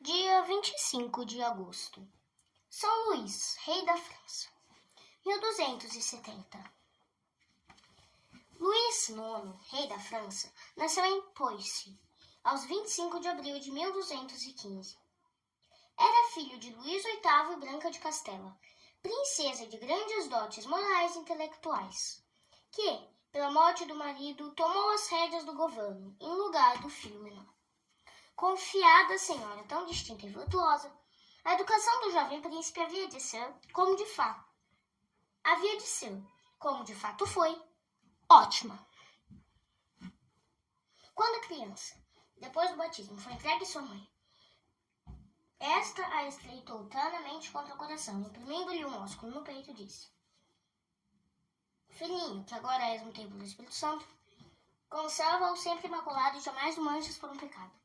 Dia 25 de agosto. São Luís, rei da França. 1270. Luís IX, rei da França, nasceu em Poissy, aos 25 de abril de 1215. Era filho de Luís VIII e Branca de Castela, princesa de grandes dotes morais e intelectuais, que, pela morte do marido, tomou as rédeas do governo, em lugar do filho menor. Confiada senhora tão distinta e virtuosa, a educação do jovem príncipe havia de ser, como de fato foi, ótima. Quando criança, depois do batismo, foi entregue à sua mãe, esta a estreitou ternamente contra o coração, imprimindo-lhe um ósculo no peito, disse: Filhinho, que agora és no templo do Espírito Santo, conserva-o sempre imaculado e jamais o manches por um pecado.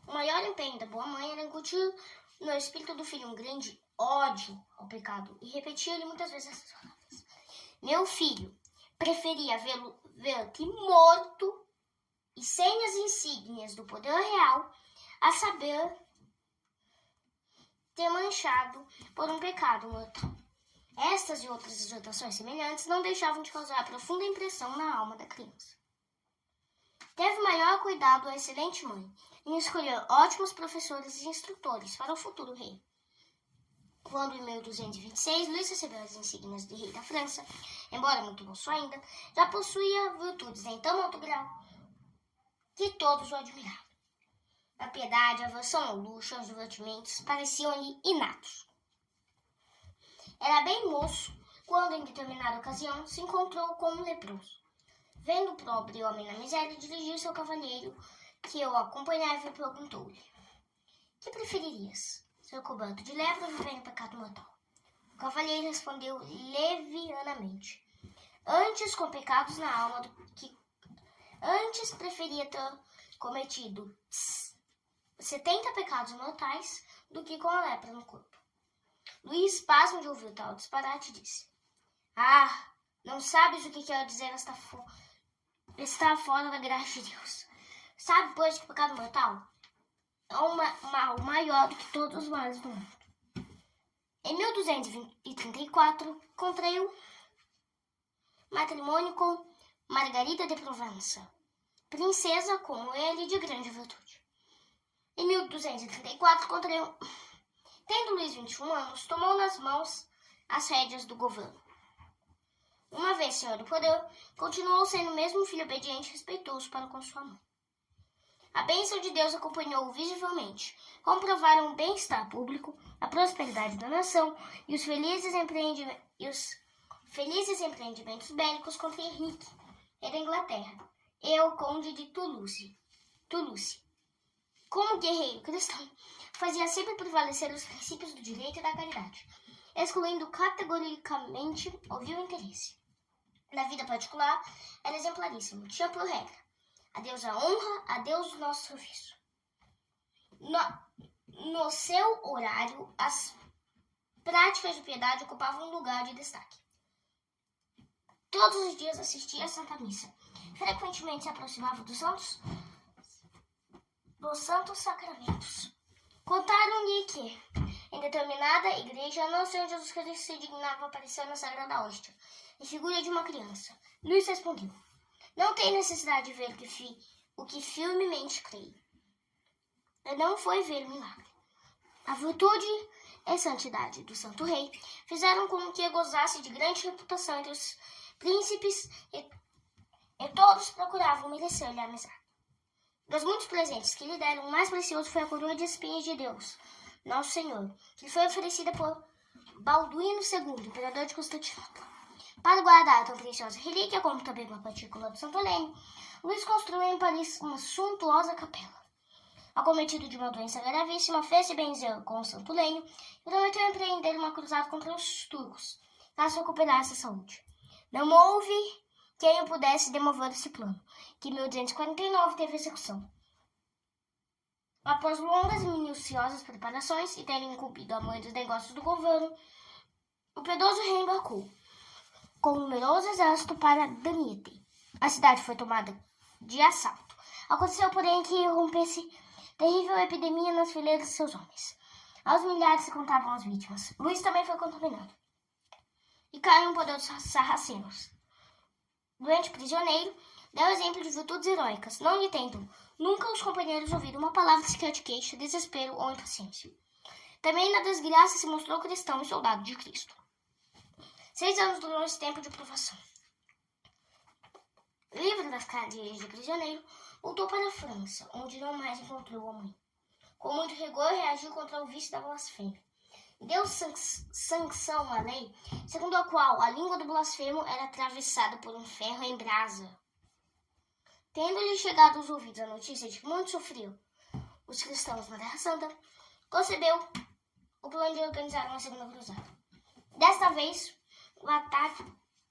O maior empenho da boa mãe era incutir no espírito do filho um grande ódio ao pecado e repetia-lhe muitas vezes essas palavras: Meu filho, preferia ver-te morto e sem as insígnias do poder real, a saber, ter manchado por um pecado mortal. Estas e outras exortações semelhantes não deixavam de causar profunda impressão na alma da criança. Teve maior cuidado a excelente mãe em escolher ótimos professores e instrutores para o futuro rei. Quando, em 1226, Luís recebeu as insígnias de rei da França, embora muito moço ainda, já possuía virtudes em tão alto grau que todos o admiravam. A piedade, a aversão ao luxo e aos divertimentos pareciam-lhe inatos. Era bem moço quando, em determinada ocasião, se encontrou com um leproso. Vendo o pobre homem na miséria, dirigiu-se ao cavalheiro que o acompanhava e perguntou-lhe: Que preferirias, ser coberto de lepra ou viver em pecado mortal? O cavalheiro respondeu levianamente: Antes com pecados na alma antes preferia ter cometido 70 pecados mortais do que com a lepra no corpo. Luís, pasmo de ouvir tal disparate, disse: não sabes o que quer dizer está fora da graça de Deus. Sabe, pois, que o pecado mortal é um mal maior do que todos os males do mundo. Em 1234, contraiu matrimônio com Margarida de Provença, princesa, como ele, de grande virtude. Em 1234, tendo Luís 21 anos, tomou nas mãos as rédeas do governo. Uma vez senhor do poder, continuou sendo o mesmo filho obediente e respeitoso para com sua mãe. A bênção de Deus acompanhou-o visivelmente, comprovaram o bem-estar público, a prosperidade da nação e os felizes empreendimentos bélicos contra Henrique, rei da Inglaterra, e o conde de Toulouse. Como guerreiro cristão, fazia sempre prevalecer os princípios do direito e da caridade, excluindo categoricamente o vil interesse. Na vida particular, era exemplaríssimo, tinha por regra: a Deus a honra, a Deus o nosso serviço. No seu horário, as práticas de piedade ocupavam um lugar de destaque. Todos os dias assistia à Santa Missa. Frequentemente se aproximava dos santos sacramentos. Contaram-lhe que, em determinada igreja, não sei onde Jesus Cristo se dignava aparecer na Sagrada Hóstia, em figura de uma criança. Luís respondeu: Não tem necessidade de ver o que firmemente creio. E não foi ver milagre. A virtude e santidade do Santo Rei fizeram com que gozasse de grande reputação entre os príncipes e todos procuravam merecer-lhe a amizade. Dos muitos presentes que lhe deram, o mais precioso foi a coroa de espinhos de Deus, Nosso Senhor, que lhe foi oferecida por Balduíno II, imperador de Constantinopla. Para guardar tão preciosa relíquia, como também uma partícula do Santo Lênio, Luís construiu em Paris uma suntuosa capela. Acometido de uma doença gravíssima, fez-se benzer com o Santo Lênio e prometeu empreender uma cruzada contra os turcos, caso recuperasse a saúde. Não houve quem o pudesse demover esse plano, que em 1249 teve execução. Após longas e minuciosas preparações e tendo incumbido a mãe dos negócios do governo, o piedoso rei embarcou com um numeroso exército para Damiette. A cidade foi tomada de assalto. Aconteceu, porém, que rompesse Terrível epidemia nas fileiras de seus homens. Aos milhares se contavam as vítimas. Luís também foi contaminado. E caiu em poder dos sarracenos. Doente prisioneiro, deu exemplo de virtudes heróicas, não lhe tendo nunca os companheiros ouvido uma palavra sequer de queixa, desespero ou impaciência. Também na desgraça se mostrou cristão e soldado de Cristo. 6 anos durou esse tempo de provação. Livre das cadeias de prisioneiro, voltou para a França, onde não mais encontrou a mãe. Com muito rigor, reagiu contra o vício da blasfêmia. Deu sanção à lei, segundo a qual a língua do blasfemo era atravessada por um ferro em brasa. Tendo-lhe chegado aos ouvidos a notícia de que muito sofriam os cristãos na Terra Santa, concebeu o plano de organizar uma segunda cruzada. Desta vez,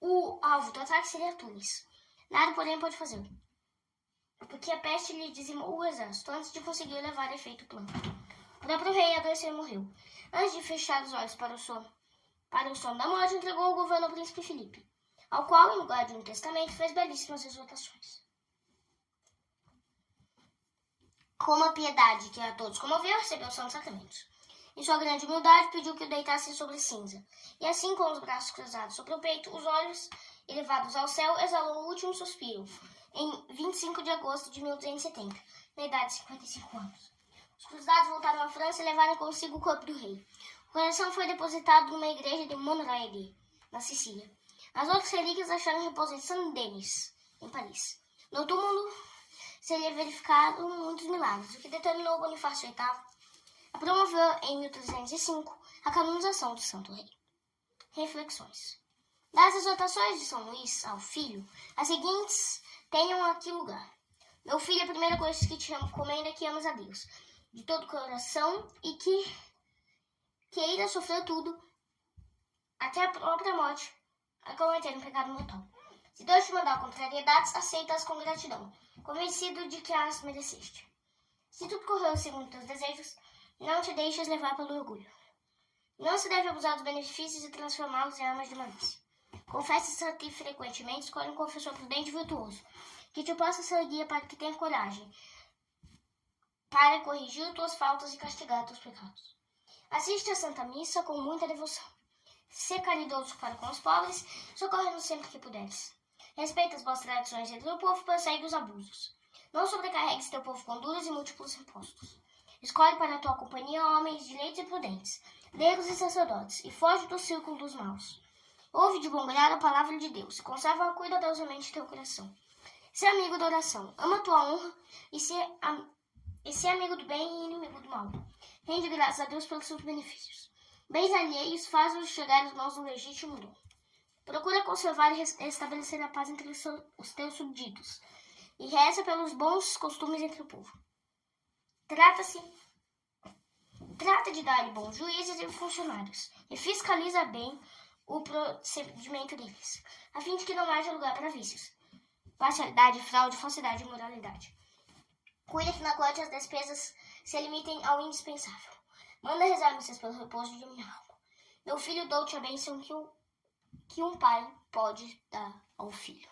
o alvo do ataque seria Tunis. Nada, porém, pode fazer, porque a peste lhe dizimou o exército antes de conseguir levar a efeito o plano. O próprio rei adoeceu e morreu. Antes de fechar os olhos para o sono da morte, entregou o governo ao príncipe Filipe, ao qual, em lugar de um testamento, fez belíssimas exortações. Como a piedade que a todos comoveu, recebeu os santos sacramentos. Em sua grande humildade, pediu que o deitassem sobre cinza, e assim, com os braços cruzados sobre o peito, os olhos elevados ao céu, exalou o último suspiro, em 25 de agosto de 1270, na idade de 55 anos. Os cruzados voltaram à França e levaram consigo o corpo do rei. O coração foi depositado numa igreja de Montreuil, na Sicília. As outras relíquias acharam repouso em Saint-Denis, em Paris. No túmulo seria verificado muitos milagres, o que determinou Bonifácio VIII a promover, em 1305, a canonização do Santo Rei. Reflexões. Das exortações de São Luís ao filho, as seguintes tenham aqui lugar. Meu filho, a primeira coisa que te recomendo é que ames a Deus de todo o coração e que queira sofrer tudo, até a própria morte, a cometer um pecado mortal. Se Deus te mandar contrariedades, aceita-as com gratidão, convencido de que as mereceste. Se tudo correu segundo teus desejos, não te deixes levar pelo orgulho. Não se deve abusar dos benefícios e transformá-los em armas de malícia. Confessa-se a ti frequentemente, escolhe um confessor prudente e virtuoso, que te possa ser guia para que tenha coragem para corrigir tuas faltas e castigar teus pecados. Assiste à Santa Missa com muita devoção. Sê caridoso para com os pobres, socorre-nos sempre que puderes. Respeita as boas tradições entre o povo e persegue os abusos. Não sobrecarregues teu povo com duros e múltiplos impostos. Escolhe para a tua companhia homens direitos e prudentes, leigos e sacerdotes, e foge do círculo dos maus. Ouve de bom grado a palavra de Deus, e conserva cuidadosamente teu coração. Sê amigo da oração, ama tua honra, e sê amigo do bem e inimigo do mal. Rende graças a Deus pelos seus benefícios. Bens alheios faz-os chegar às mãos do legítimo dom. Procura conservar e estabelecer a paz entre os teus súbditos, e reza pelos bons costumes entre o povo. Trata de dar bons juízes e funcionários, e fiscaliza bem o procedimento deles, a fim de que não haja lugar para vícios, parcialidade, fraude, falsidade e imoralidade. Cuida que na corte as despesas se limitem ao indispensável. Manda rezar missas pelo repouso de minha alma. Meu filho, dou-te a bênção que um pai pode dar ao filho.